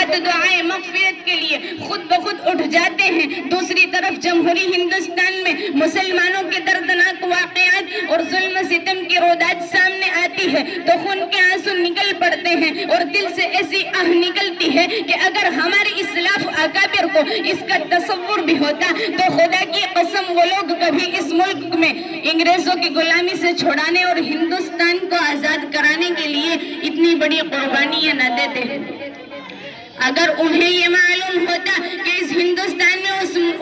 ہاتھ دعائیں مغفرت کے لیے خود بخود اٹھ جاتے ہیں، دوسری طرف جمہوری ہندوستان میں مسلمانوں کے دردناک واقعات اور ظلم و ستم کی روداد سامنے آتی ہے تو خون کے آنسو نکل پڑتے ہیں اور دل سے ایسی آہ نکلتی ہے کہ اگر ہمارے اسلاف اکابر کو اس کا تصور بھی ہوتا تو خدا کی قسم وہ لوگ کبھی اس ملک میں انگریزوں کی غلامی سے چھڑانے اور ہندوستان کو آزاد کرانے کے لیے اتنی بڑی قربانیاں نہ دیتے۔ اگر انہیں یہ معلوم ہوتا کہ اس ہندوستان میں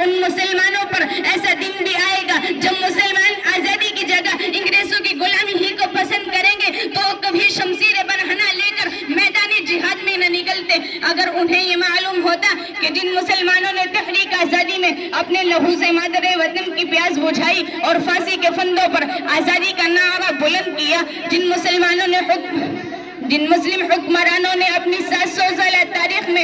ان مسلمانوں پر ایسا دن بھی آئے گا جب مسلمان آزادی کی جگہ انگریزوں کی غلامی ہی کو پسند کریں گے تو کبھی شمشیر برہنہ لے کر میدان جہاد میں نہ نکلتے۔ اگر انہیں یہ معلوم ہوتا کہ جن مسلمانوں نے تحریک آزادی میں اپنے لہو سے مادر وطن کی پیاس بجھائی اور پھانسی کے پھندوں پر آزادی کا نعرہ بلند کیا، جن مسلم حکمرانوں نے اپنی 700 سالہ تاریخ میں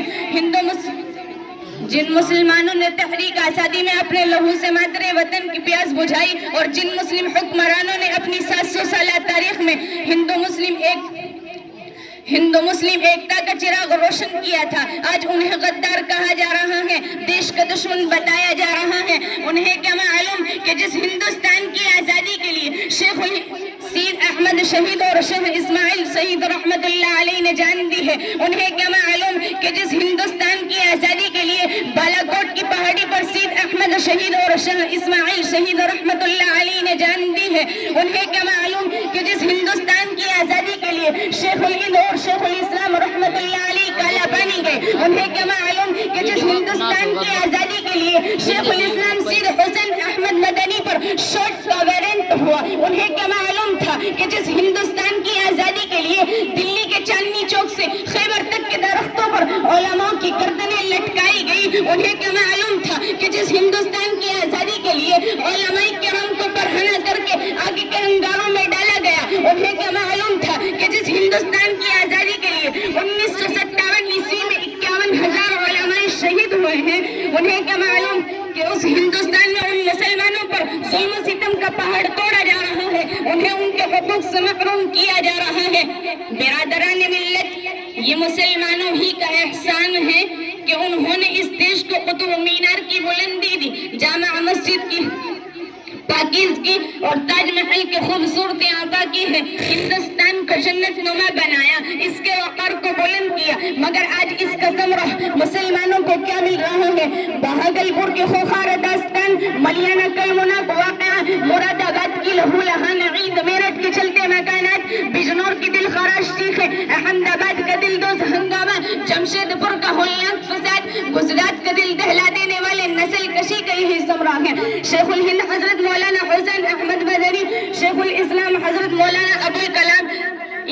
جن مسلمانوں نے تحریک آزادی میں اپنے لہو سے مادر وطن کی پیاس بجھائی اور جن مسلم حکمرانوں نے اپنی 700 سالہ تاریخ میں ہندو مسلم ایکتا کا چراغ روشن کیا تھا، آج انہیں غدار کہا جا رہا ہے، دیش کا دشمن بتایا جا رہا ہے۔ انہیں کیا معلوم کہ جس ہندوستان کی آزادی کے لیے شیخ سید احمد شہید اور شیخ اسماعیل شہید رحمت اللہ علیہ نے جان دی ہے۔ انہیں کیا معلوم کہ جس ہندوستان کی آزادی کے لیے بالا کوٹ کی پہاڑی پر سید احمد شہید اور شیخ اسماعیل شہید رحمت اللہ علیہ نے جان دی ہے۔ انہیں کیا معلوم کہ جس ہندوستان کی آزادی کے لیے شیخ الہند اور شیخ الاسلام رحمت اللہ علیہ کالا پانی گئے۔ انہیں کیا معلوم کہ جس ہندوستان کی آزادی کے لیے شیخ الاسلام سید حسین احمد مدنی پر شارٹ کا وارنٹ ہوا۔ انہیں کیا معلوم تھا کہ جس ہندوستان کی آزادی کے لیے دلی کے چاندنی چوک سے خیبر تک کے درختوں پر علماء کی گردنیں لٹکائی گئی۔ انہیں کیا معلوم تھا کہ جس ہندوستان کی آزادی کے لیے علماء کرام کو برہنہ کر کے آگے کے انگاروں میں ڈالا گیا۔ انہیں کیا معلوم تھا کہ جس ہندوستان کی آزادی کے لیے 1957 عیسوی میں 51,000 علماء شہید ہوئے ہیں۔ انہیں کیا معلوم کہ اس ہندوستان میں ان مسلمانوں پر ظلم و ستم کا پہاڑ توڑا جا رہا ہے، انہیں ان کے حقوق سے محروم کیا جا رہا ہے۔ برادران ملت، یہ مسلمانوں ہی کا احسان ہے کہ انہوں نے اس دیش کو قطب مینار کی بلندی دی، جامع مسجد کی پاکیزگی اور تاج محل کی خوبصورتی عطا کی ہے، ہندوستان کو جنت نما بنایا، اس کے وقار کو بلند کیا۔ مگر آج اس کا ثمرہ مسلمانوں کو کیا مل رہا ہے؟ بہاگل پور کے خوخار داستان، ملیانہ کلمناک واقعہ، مراد آباد کی لہو لہان عید، میرٹھ کے چلتے مکانات، بجنور کی دل خراش چیخیں، احمد آباد کا دل دوز ہنگامہ، جمشید پور کا ہولناک فساد، گجرات کا دل دہلا دینے والے نسل کشی کا یہی ثمرہ ہے۔ شیخ الہند حضرت مولانا حسین احمد مدنی، شیخ الاسلام حضرت مولانا ابوالکلام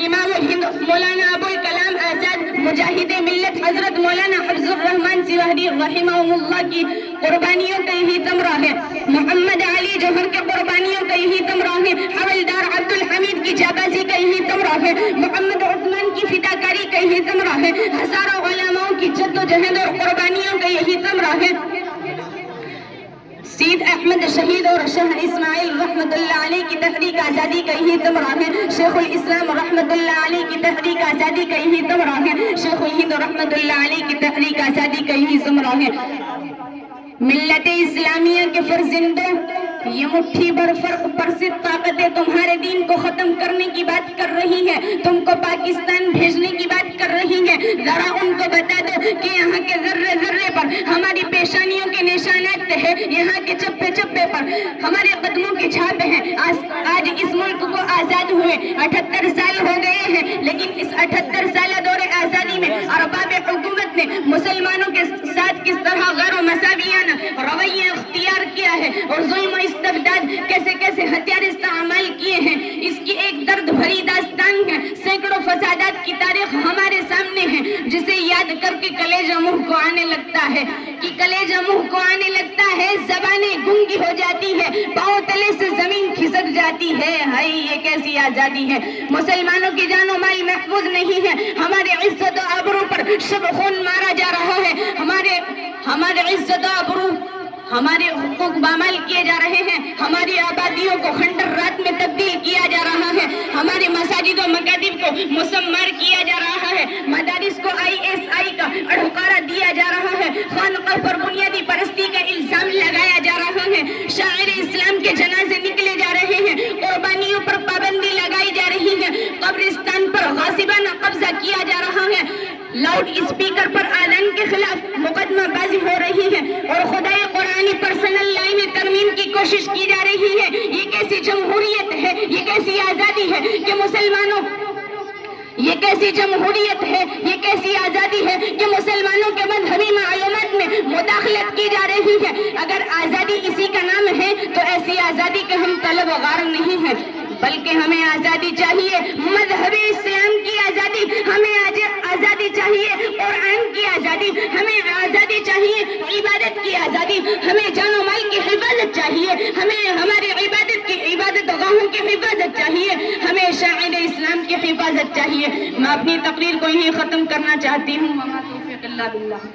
امام الہند مولانا ابوالکلام آزاد، مجاہد ملت حضرت مولانا حفظ الرحمن سیوہری رحمہ اللہ کی قربانیوں کا یہی ثمرہ ہے۔ محمد علی جوہر کے قربانیوں کا یہی ثمرہ ہے۔ حوالدار عبدالحمید کی جابازی کا یہی ثمرہ ہے۔ محمد عثمان کی فداکاری کا یہی ثمرہ ہے۔ ہزاروں علماء کی جد و جہد اور قربانیوں کا یہی ثمرہ ہے۔ سید احمد شہید اور شیخ اسماعیل رحمت اللہ علیہ کی تحریک آزادی کا یہی ثمرہ ہے۔ شیخ الاسلام رحمت اللہ علیہ کی تحریک آزادی کا یہی ثمرہ ہے۔ شیخ الہند رحمت اللہ علیہ کی تحریک آزادی کا یہی ثمرہ ہے۔ ملت اسلامیہ کے فرزندوں، یہ مٹھی بھر فرق پرست طاقتیں تمہارے دین کو ختم کرنے کی بات کر رہی ہیں، تم کو پاکستان بھیجنے کی بات کر رہی ہیں۔ ذرا ان کو بتا دو کہ یہاں کے ذرے ذرے پر ہماری پیشانیوں کے نشانات ہیں، یہاں کے چپے چپے پر ہمارے قدموں کی چھاپ ہیں۔ آج اس ملک کو آزاد ہوئے 78 سال ہو گئے ہیں، لیکن اس 78 سالہ دور آزادی میں ارباب حکومت نے مسلمانوں کے ساتھ کس طرح غیر و مساویانہ رویہ اختیار کیا ہے اور ظلم و استبداد کیسے کیسے ہتھیار استعمال کیے ہیں، اس کی ایک درد بھری داستان ہے۔ سینکڑوں فسادات کی تاریخ ہمارے سامنے ہے، جسے یاد کر کے کلیجہ منہ کو آنے لگتا ہے زبانیں گنگی ہو جاتی ہے، پاؤں تلے سے زمین کھسک جاتی ہے۔ ہائی یہ کیسی آزادی ہے! مسلمانوں کی جان و مال محفوظ نہیں ہے، ہمارے عزت و آبرو پر شب خون مارا جا رہا ہے، ہمارے عزت و آبرو ہمارے حقوق پامال کیے جا رہے ہیں، ہماری آبادیوں کو خنڈر رات میں تبدیل کیا جا رہا ہے، ہمارے مساجد و مکاتب کو مسمار کیا جا رہا ہے، مدارس کو ISI کا اڑکارا دیا جا رہا ہے، خانقاہ پر بنیادی پرستی کا الزام لگایا جا رہا ہے، شاعر اسلام کے جنازے نکلے جا رہے ہیں، قربانیوں پر پابندی لگائی جا رہی ہے، قبرستان پر غاصبانہ قبضہ کیا جا رہا ہے، لاؤڈ اسپیکر پر اعلان کے خلاف مقدمہ بازی ہو رہی ہے اور خدائے قرآنی پرسنل لاء میں ترمیم کی کوشش کی جا رہی ہے۔ یہ کیسی جمہوریت ہے، یہ کیسی آزادی ہے کہ مسلمانوں، یہ کیسی جمہوریت ہے، یہ کیسی آزادی ہے کہ مسلمانوں کے مذہبی معلومات میں مداخلت کی جا رہی ہے۔ اگر آزادی اسی کا نام ہے تو ایسی آزادی کے ہم طلبگار نہیں ہیں، بلکہ ہمیں آزادی چاہیے، مذہبی اسلام کی آزادی، ہمیں آزادی چاہیے، قرآن کی آزادی، ہمیں آزادی چاہیے، عبادت کی آزادی، ہمیں جان و مال کی حفاظت چاہیے، ہمیں ہماری عبادت گاہوں کی حفاظت چاہیے، ہمیں شاعر اسلام کی حفاظت چاہیے۔ میں اپنی تقریر کو یہیں ختم کرنا چاہتی ہوں۔ وما توفیق الا باللہ۔